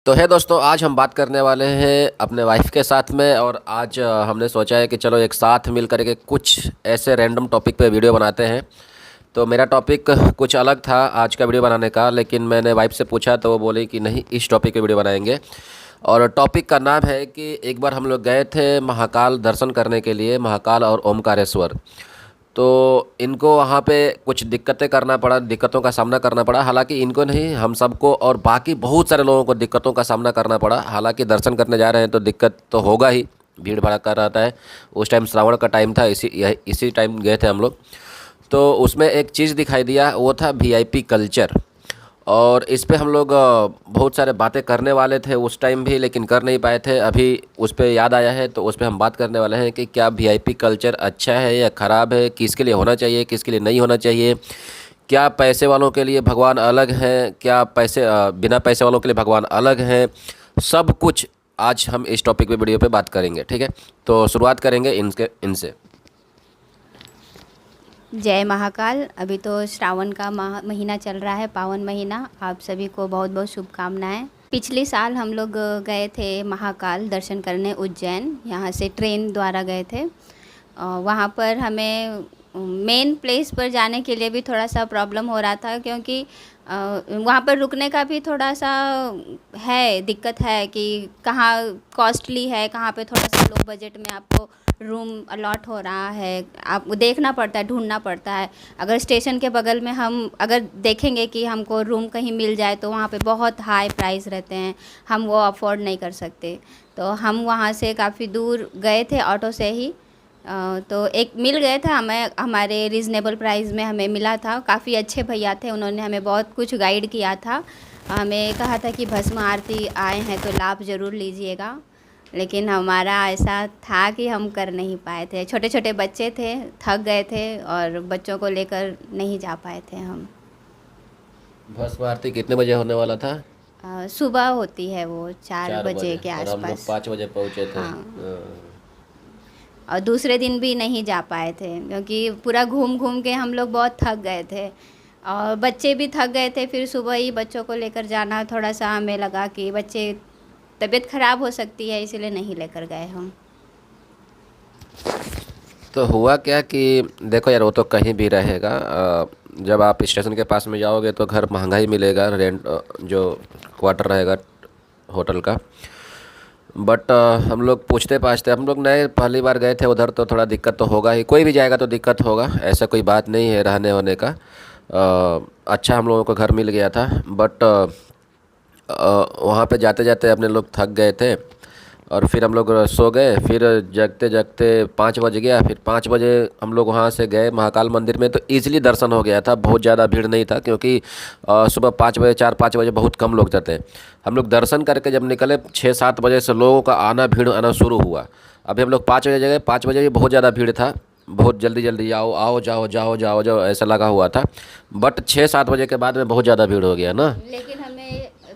तो है दोस्तों, आज हम बात करने वाले हैं अपने वाइफ के साथ में। और आज हमने सोचा है कि चलो एक साथ मिल करके कुछ ऐसे रैंडम टॉपिक पे वीडियो बनाते हैं। तो मेरा टॉपिक कुछ अलग था आज का वीडियो बनाने का, लेकिन मैंने वाइफ से पूछा तो वो बोली कि नहीं, इस टॉपिक पे वीडियो बनाएंगे। और टॉपिक का नाम है कि एक बार हम लोग गए थे महाकाल दर्शन करने के लिए, महाकाल और ओमकारेश्वर। तो इनको वहाँ पे कुछ दिक्कतों का सामना करना पड़ा। हालांकि इनको नहीं, हम सबको और बाकी बहुत सारे लोगों को दिक्कतों का सामना करना पड़ा। हालांकि दर्शन करने जा रहे हैं तो दिक्कत तो होगा ही, भीड़ भड़का रहता है। उस टाइम श्रावण का टाइम था, इसी टाइम गए थे हम लोग। तो उसमें एक चीज़ दिखाई दिया, वो था वीआईपी कल्चर। और इस पे हम लोग बहुत सारे बातें करने वाले थे उस टाइम भी, लेकिन कर नहीं पाए थे। अभी उस पे याद आया है तो उस पे हम बात करने वाले हैं कि क्या वीआईपी कल्चर अच्छा है या ख़राब है, किसके लिए होना चाहिए, किसके लिए नहीं होना चाहिए। क्या पैसे वालों के लिए भगवान अलग हैं, क्या बिना पैसे वालों के लिए भगवान अलग हैं। सब कुछ आज हम इस टॉपिक पे वीडियो पे बात करेंगे, ठीक है। तो शुरुआत करेंगे इनसे। जय महाकाल। अभी तो श्रावण का महीना चल रहा है, पावन महीना। आप सभी को बहुत बहुत शुभकामनाएं। पिछले साल हम लोग गए थे महाकाल दर्शन करने उज्जैन। यहाँ से ट्रेन द्वारा गए थे। वहाँ पर हमें मेन प्लेस पर जाने के लिए भी थोड़ा सा प्रॉब्लम हो रहा था, क्योंकि वहाँ पर रुकने का भी थोड़ा सा दिक्कत है कि कहाँ कॉस्टली है, कहाँ पे थोड़ा सा लो बजट में आपको रूम अलॉट हो रहा है। आपको देखना पड़ता है, ढूंढना पड़ता है। अगर स्टेशन के बगल में हम अगर देखेंगे कि हमको रूम कहीं मिल जाए तो वहाँ पे बहुत हाई प्राइस रहते हैं, हम वो अफोर्ड नहीं कर सकते। तो हम वहाँ से काफ़ी दूर गए थे ऑटो से ही। तो एक मिल गए था हमें, हमारे रीज़नेबल प्राइस में हमें मिला था। काफ़ी अच्छे भैया थे, उन्होंने हमें बहुत कुछ गाइड किया था। हमें कहा था कि भस्म आरती आए हैं तो लाभ ज़रूर लीजिएगा। लेकिन हमारा ऐसा था कि हम कर नहीं पाए थे। छोटे छोटे बच्चे थे, थक गए थे और बच्चों को लेकर नहीं जा पाए थे हम। भस्म आरती कितने बजे होने वाला था? सुबह होती है वो 4 4 बजे बजे के और हम लोग आसपास। 5 बजे पहुँचे थे। हाँ। और दूसरे दिन भी नहीं जा पाए थे क्योंकि पूरा घूम घूम के हम लोग बहुत थक गए थे और बच्चे भी थक गए थे। फिर सुबह ही बच्चों को लेकर जाना, थोड़ा सा हमें लगा कि बच्चे तबीयत ख़राब हो सकती है, इसीलिए नहीं लेकर गए हम। तो हुआ क्या कि देखो यार, वो तो कहीं भी रहेगा। जब आप स्टेशन के पास में जाओगे तो घर महंगा ही मिलेगा, रेंट जो क्वार्टर रहेगा होटल का। बट हम लोग पूछते पाछते, हम लोग नए पहली बार गए थे उधर, तो थोड़ा दिक्कत तो होगा ही। कोई भी जाएगा तो दिक्कत होगा, ऐसा कोई बात नहीं है रहने होने का। अच्छा हम लोगों को घर मिल गया था। बट वहाँ पे जाते जाते अपने लोग थक गए थे और फिर हम लोग सो गए। फिर जगते जगते 5 बज गया। फिर 5 बजे हम लोग वहाँ से गए महाकाल मंदिर में, तो ईज़िली दर्शन हो गया था, बहुत ज़्यादा भीड़ नहीं था। क्योंकि सुबह 5 बजे 4-5 बजे बहुत कम लोग जाते हैं। हम लोग दर्शन करके जब निकले 6-7 बजे से लोगों का भीड़ आना शुरू हुआ। अभी हम लोग 5 बजे गए, 5 बजे भी बहुत ज़्यादा भीड़ था, बहुत जल्दी जल्दी आओ आओ जाओ जाओ जाओ जाओ ऐसा लगा हुआ था। बट 6-7 बजे के बाद में बहुत ज़्यादा भीड़ हो गया ना। लेकिन हमें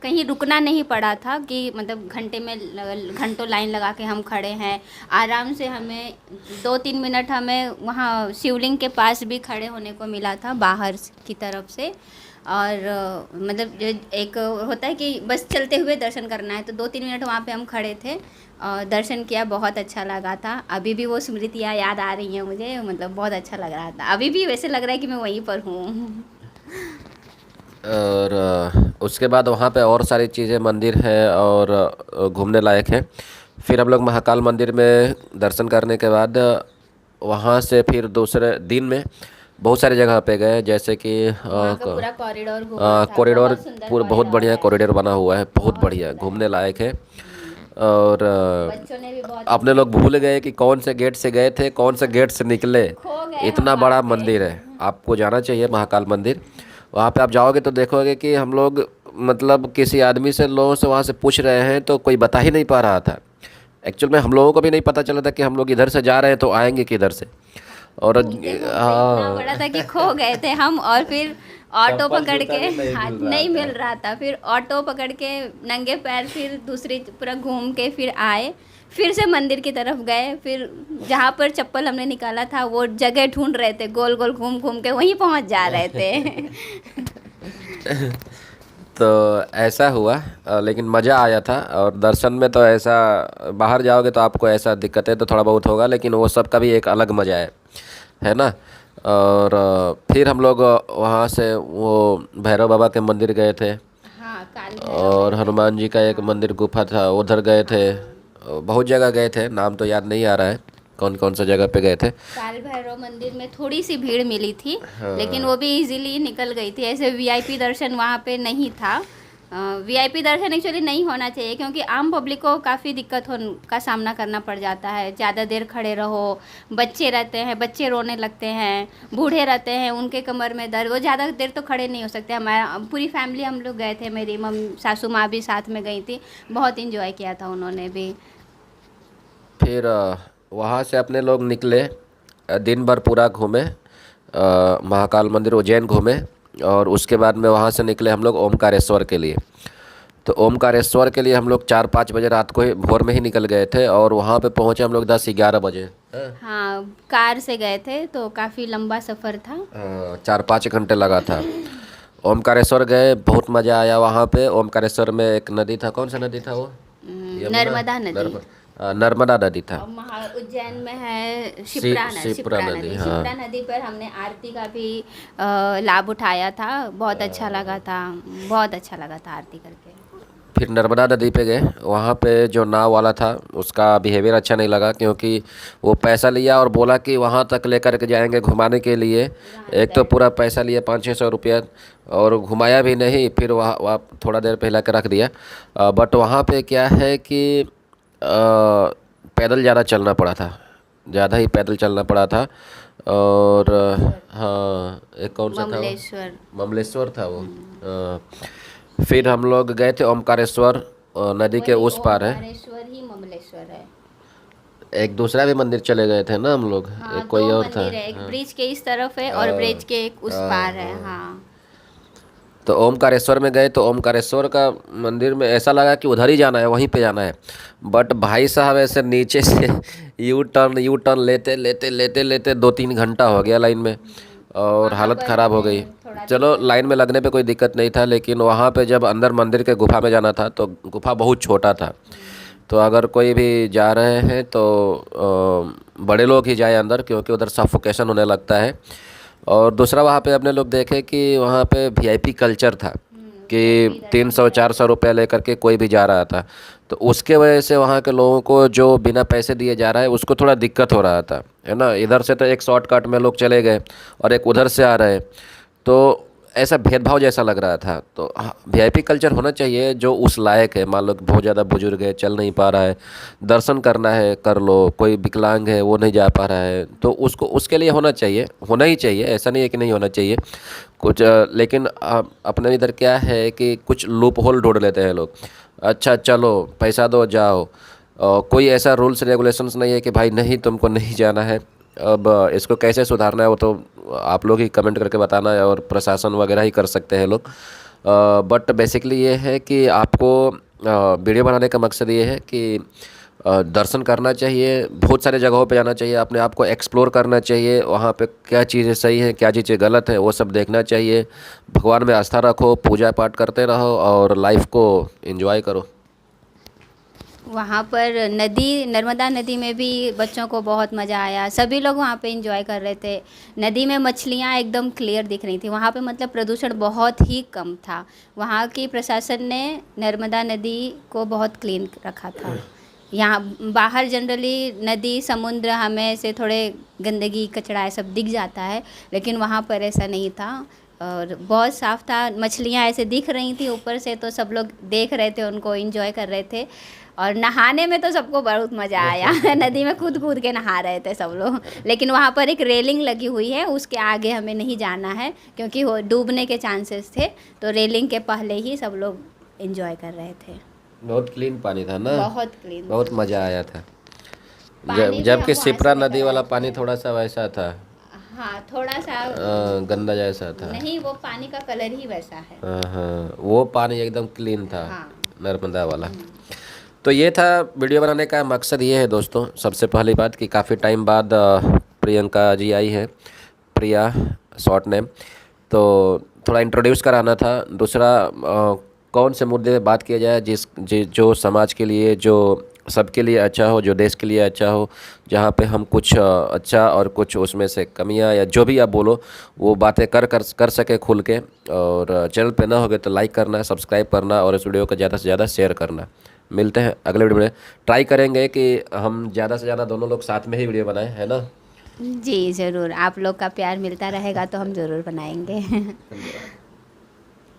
कहीं रुकना नहीं पड़ा था कि मतलब घंटों लाइन लगा के हम खड़े हैं। आराम से हमें 2-3 मिनट हमें वहाँ शिवलिंग के पास भी खड़े होने को मिला था बाहर की तरफ से। और मतलब जो एक होता है कि बस चलते हुए दर्शन करना है, तो 2-3 मिनट वहाँ पे हम खड़े थे और दर्शन किया। बहुत अच्छा लगा था। अभी भी वो स्मृतियाँ याद आ रही हैं मुझे, मतलब बहुत अच्छा लग रहा था। अभी भी वैसे लग रहा है कि मैं वहीं पर हूँ। और उसके बाद वहाँ पे और सारी चीज़ें, मंदिर है और घूमने लायक है। फिर हम लोग महाकाल मंदिर में दर्शन करने के बाद वहाँ से फिर दूसरे दिन में बहुत सारी जगह पे गए, जैसे कि वहाँ का पूरा कॉरिडोर घूमा था, कॉरिडोर, बहुत सुंदर पूरा बहुत कॉरिडोर बढ़िया है। कॉरिडोर बना हुआ है, बहुत बहुत बढ़िया, सुंदर घूमने है। लायक है। और बच्चों ने भी बहुत अपने एंजॉय लोग भूल किया। गए कि कौन से गेट से गए थे, कौन से गेट से निकले। खो गए हम इतना वहाँ बड़ा पे। मंदिर है, आपको जाना चाहिए महाकाल मंदिर। वहाँ पे आप जाओगे तो देखोगे कि हम लोग मतलब किसी आदमी से, लोगों से वहाँ से पूछ रहे हैं तो कोई बता ही नहीं पा रहा था। एक्चुअल में हम लोगों को भी नहीं पता चला था कि हम लोग इधर से जा रहे हैं तो आएंगे किधर से। और घूमते घूमते इतना बड़ा था कि खो गए थे हम। और फिर ऑटो चप्पल पकड़ जूता के, भी नहीं हाँ, मिल रहा नहीं था। मिल रहा था। फिर ऑटो पकड़ के नंगे पैर फिर दूसरी पूरा घूम के फिर आए। फिर से मंदिर की तरफ गए। फिर जहाँ पर चप्पल हमने निकाला था वो जगह ढूंढ रहे थे, गोल गोल घूम घूम के वहीं पहुँच जा रहे थे। तो ऐसा हुआ लेकिन मज़ा आया था। और दर्शन में तो ऐसा, बाहर जाओगे तो आपको ऐसा दिक्कतें तो थोड़ा बहुत होगा, लेकिन वो सब का भी एक अलग मज़ा है ना। और फिर हम लोग वहाँ से वो भैरव बाबा के मंदिर गए थे, हाँ, काल भैरव और गए थे। हनुमान जी का एक मंदिर गुफा था, उधर गए थे। बहुत जगह गए थे, नाम तो याद नहीं आ रहा है कौन कौन सा जगह पे गए थे। काल भैरव मंदिर में थोड़ी सी भीड़ मिली थी, लेकिन वो भी इजीली निकल गई थी। ऐसे वीआईपी दर्शन वहाँ पे नहीं था। वीआईपी दर्शन एक्चुअली नहीं होना चाहिए, क्योंकि आम पब्लिक को काफ़ी दिक्कत का सामना करना पड़ जाता है। ज़्यादा देर खड़े रहो, बच्चे रहते हैं, बच्चे रोने लगते हैं, बूढ़े रहते हैं, उनके कमर में दर्द, वो ज़्यादा देर तो खड़े नहीं हो सकते। हमारा पूरी फैमिली हम लोग गए थे, मेरी सासू माँ भी साथ में गई थी, बहुत इंजॉय किया था उन्होंने भी। फिर वहाँ से अपने लोग निकले, दिन भर पूरा घूमे, महाकाल मंदिर उज्जैन घूमे, और उसके बाद में वहाँ से निकले हम लोग ओमकारेश्वर के लिए। तो ओमकारेश्वर के लिए हम लोग 4-5 बजे रात को ही, भोर में ही निकल गए थे, और वहाँ पे पहुँचे हम लोग 10-11 बजे। हाँ, कार से गए थे तो काफ़ी लंबा सफ़र था। 4-5 घंटे लगा था। ओमकारेश्वर गए, बहुत मज़ा आया वहाँ पे। ओमकारेश्वर में एक नदी था, कौन सा नदी था वो? नर्मदा नदी। नर्मदा नदी था। और उज्जैन में है शिप्रा नदी। शिप्रा नदी, हाँ। शिप्रा नदी पर हमने आरती का भी लाभ उठाया था, बहुत अच्छा लगा था, बहुत अच्छा लगा था आरती करके। फिर नर्मदा नदी पे गए, वहाँ पे जो नाव वाला था उसका बिहेवियर अच्छा नहीं लगा, क्योंकि वो पैसा लिया और बोला कि वहाँ तक लेकर के जाएंगे घुमाने के लिए। एक तो पूरा पैसा लिया 500-600 रुपया, और घुमाया भी नहीं। फिर वहाँ थोड़ा देर पहला के रख दिया। बट वहाँ पे क्या है कि पैदल ज़्यादा चलना पड़ा था, ज़्यादा ही पैदल चलना पड़ा था। और हाँ, एक कौन सा था वो? ममलेश्वर था वो। फिर हम लोग गए थे ओमकारेश्वर, नदी के उस पार है। ओमकारेश्वर ही ममलेश्वर है। एक दूसरा भी मंदिर चले गए थे ना हम लोग। हाँ, एक कोई और था। एक ब्रिज के इस तरफ है और ब्रिज के एक उस पार है। हाँ, तो ओमकारेश्वर में गए, तो ओमकारेश्वर का मंदिर में ऐसा लगा कि उधर ही जाना है, वहीं पे जाना है। बट भाई साहब ऐसे नीचे से यू टर्न लेते लेते लेते लेते 2-3 घंटा हो गया लाइन में, और हालत ख़राब हो गई। चलो, लाइन में लगने पे कोई दिक्कत नहीं था, लेकिन वहाँ पे जब अंदर मंदिर के गुफा में जाना था तो गुफा बहुत छोटा था। तो अगर कोई भी जा रहे हैं तो बड़े लोग ही जाए अंदर, क्योंकि उधर सफोकेशन होने लगता है। और दूसरा वहाँ पे अपने लोग देखे कि वहाँ पे वीआईपी कल्चर था, कि 300-400 रुपये लेकर के कोई भी जा रहा था। तो उसके वजह से वहाँ के लोगों को जो बिना पैसे दिए जा रहा है उसको थोड़ा दिक्कत हो रहा था, है ना। इधर से तो एक शॉर्टकट में लोग चले गए, और एक उधर से आ रहे, तो ऐसा भेदभाव जैसा लग रहा था। तो वीआईपी कल्चर होना चाहिए जो उस लायक है। मान लो कि बहुत ज़्यादा बुजुर्ग है, चल नहीं पा रहा है, दर्शन करना है कर लो। कोई विकलांग है, वो नहीं जा पा रहा है, तो उसको उसके लिए होना चाहिए, होना ही चाहिए। ऐसा नहीं है कि नहीं होना चाहिए कुछ। लेकिन अपने इधर क्या है कि कुछ लूप होल ढूंढ लेते हैं लोग। अच्छा चलो पैसा दो जाओ, कोई ऐसा रूल्स रेगुलेशंस नहीं है कि भाई नहीं तुमको नहीं जाना है। अब इसको कैसे सुधारना है वो तो आप लोग ही कमेंट करके बताना है, और प्रशासन वगैरह ही कर सकते हैं लोग। बट बेसिकली ये है कि आपको वीडियो बनाने का मकसद ये है कि दर्शन करना चाहिए, बहुत सारे जगहों पे जाना चाहिए, अपने आप को एक्सप्लोर करना चाहिए। वहाँ पे क्या चीज़ें सही हैं, क्या चीज़ें गलत है, वो सब देखना चाहिए। भगवान में आस्था रखो, पूजा पाठ करते रहो, और लाइफ को एंजॉय करो। वहाँ पर नर्मदा नदी में भी बच्चों को बहुत मज़ा आया। सभी लोग वहाँ पे एंजॉय कर रहे थे। नदी में मछलियाँ एकदम क्लियर दिख रही थी। वहाँ पे मतलब प्रदूषण बहुत ही कम था। वहाँ की प्रशासन ने नर्मदा नदी को बहुत क्लीन रखा था। यहाँ बाहर जनरली नदी समुद्र हमें से थोड़े गंदगी कचरा ये सब दिख जाता है, लेकिन वहाँ पर ऐसा नहीं था, और बहुत साफ़ था। मछलियाँ ऐसे दिख रही थी ऊपर से, तो सब लोग देख रहे थे, उनको एंजॉय कर रहे थे। और नहाने में तो सबको बहुत मज़ा आया। नदी में कूद कूद के नहा रहे थे सब लोग। लेकिन वहाँ पर एक रेलिंग लगी हुई है, उसके आगे हमें नहीं जाना है, क्योंकि वो डूबने के चांसेस थे। तो रेलिंग के पहले ही सब लोग एंजॉय कर रहे थे। बहुत क्लीन पानी था ना, बहुत क्लीन, बहुत मज़ा आया था। पानी भी जबकि हमको शिप्रा ऐसे नदी लग वाला रहा पानी थोड़ा सा वैसा था, हाँ, थोड़ा सा गंदा जैसा था। नहीं, वो पानी का कलर ही वैसा है। हाँ, वो पानी एकदम क्लीन था, हाँ। नर्मदा वाला। तो ये था वीडियो बनाने का मकसद। ये है दोस्तों, सबसे पहली बात कि काफ़ी टाइम बाद प्रियंका जी आई है, प्रिया शॉर्ट नेम। तो थोड़ा इंट्रोड्यूस कराना था। दूसरा कौन से मुद्दे पे बात किया जाए जो समाज के लिए, जो सबके लिए अच्छा हो, जो देश के लिए अच्छा हो, जहाँ पे हम कुछ अच्छा और कुछ उसमें से कमियाँ या जो भी आप बोलो वो बातें कर सके खुल के। और चैनल पे ना होगे तो लाइक करना, सब्सक्राइब करना और इस वीडियो को ज़्यादा से ज़्यादा शेयर करना। मिलते हैं अगले वीडियो में। ट्राई करेंगे कि हम ज़्यादा से ज़्यादा दोनों लोग साथ में ही वीडियो बनाएं, है ना। जी ज़रूर, आप लोग का प्यार मिलता रहेगा तो हम ज़रूर बनाएंगे।